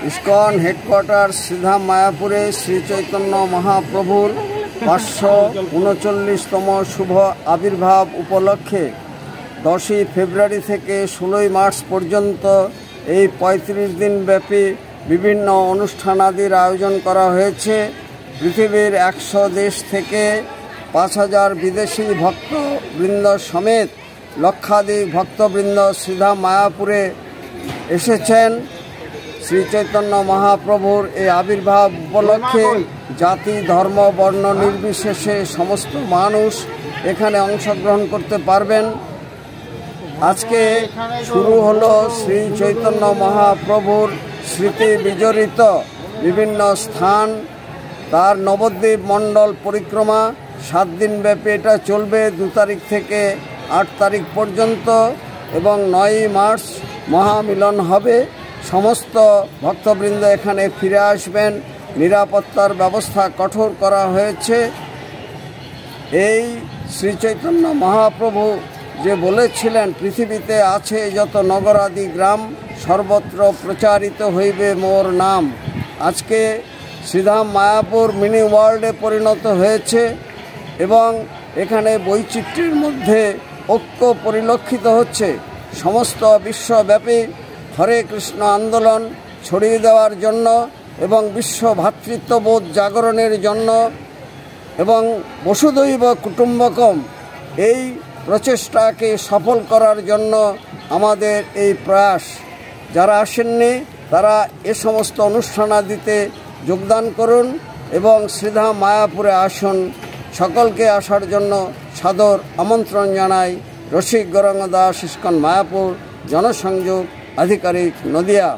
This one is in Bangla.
ইসকন হেডকোয়ার্টার শ্রীধাম মায়াপুরে শ্রী চৈতন্য মহাপ্রভুর 539তম শুভ আবির্ভাব উপলক্ষে 10ই ফেব্রুয়ারি থেকে 16ই মার্চ পর্যন্ত এই 35 দিন ব্যাপী বিভিন্ন অনুষ্ঠানাদির আয়োজন করা হয়েছে। পৃথিবীর 100 দেশ থেকে 5000 বিদেশি ভক্তবৃন্দ সমেত লক্ষাধিক ভক্তবৃন্দ শ্রীধাম মায়াপুরে এসেছেন। শ্রী চৈতন্য মহাপ্রভুর এই আবির্ভাব উপলক্ষে জাতি ধর্ম বর্ণ নির্বিশেষে সমস্ত মানুষ এখানে অংশগ্রহণ করতে পারবেন। আজকে শুরু হলো শ্রী চৈতন্য মহাপ্রভুর স্মৃতি বিজড়িত বিভিন্ন স্থান, তার নবদ্বীপ মণ্ডল পরিক্রমা 7 দিন ব্যাপী এটা চলবে, 2 তারিখ থেকে 8 তারিখ পর্যন্ত, এবং 9ই মার্চ মহামিলন হবে। সমস্ত ভক্তবৃন্দ এখানে ফিরে আসবেন। নিরাপত্তার ব্যবস্থা কঠোর করা হয়েছে। এই শ্রী চৈতন্য মহাপ্রভু যে বলেছিলেন, পৃথিবীতে আছে যত নগরাদি গ্রাম, সর্বত্র প্রচারিত হইবে মোর নাম। আজকে শ্রীধাম মায়াপুর মিনি ওয়ার্ল্ডে পরিণত হয়েছে এবং এখানে বৈচিত্র্যের মধ্যে ঐক্য পরিলক্ষিত হচ্ছে। সমস্ত বিশ্বব্যাপী হরে কৃষ্ণ আন্দোলন ছড়িয়ে দেওয়ার জন্য এবং বিশ্ব ভ্রাতৃত্ববোধ জাগরণের জন্য এবং বসুধৈব কুটুম্বকম এই প্রচেষ্টাকে সফল করার জন্য আমাদের এই প্রয়াস। যারা আসেননি তারা এ সমস্ত অনুষ্ঠানাদিতে যোগদান করুন এবং শ্রীধাম মায়াপুরে আসুন। সকলকে আসার জন্য সাদর আমন্ত্রণ জানাই। রসিক গৌরাঙ্গ দাস, ইসকন মায়াপুর, জনসংযোগ আধিকারিক, নদিয়া।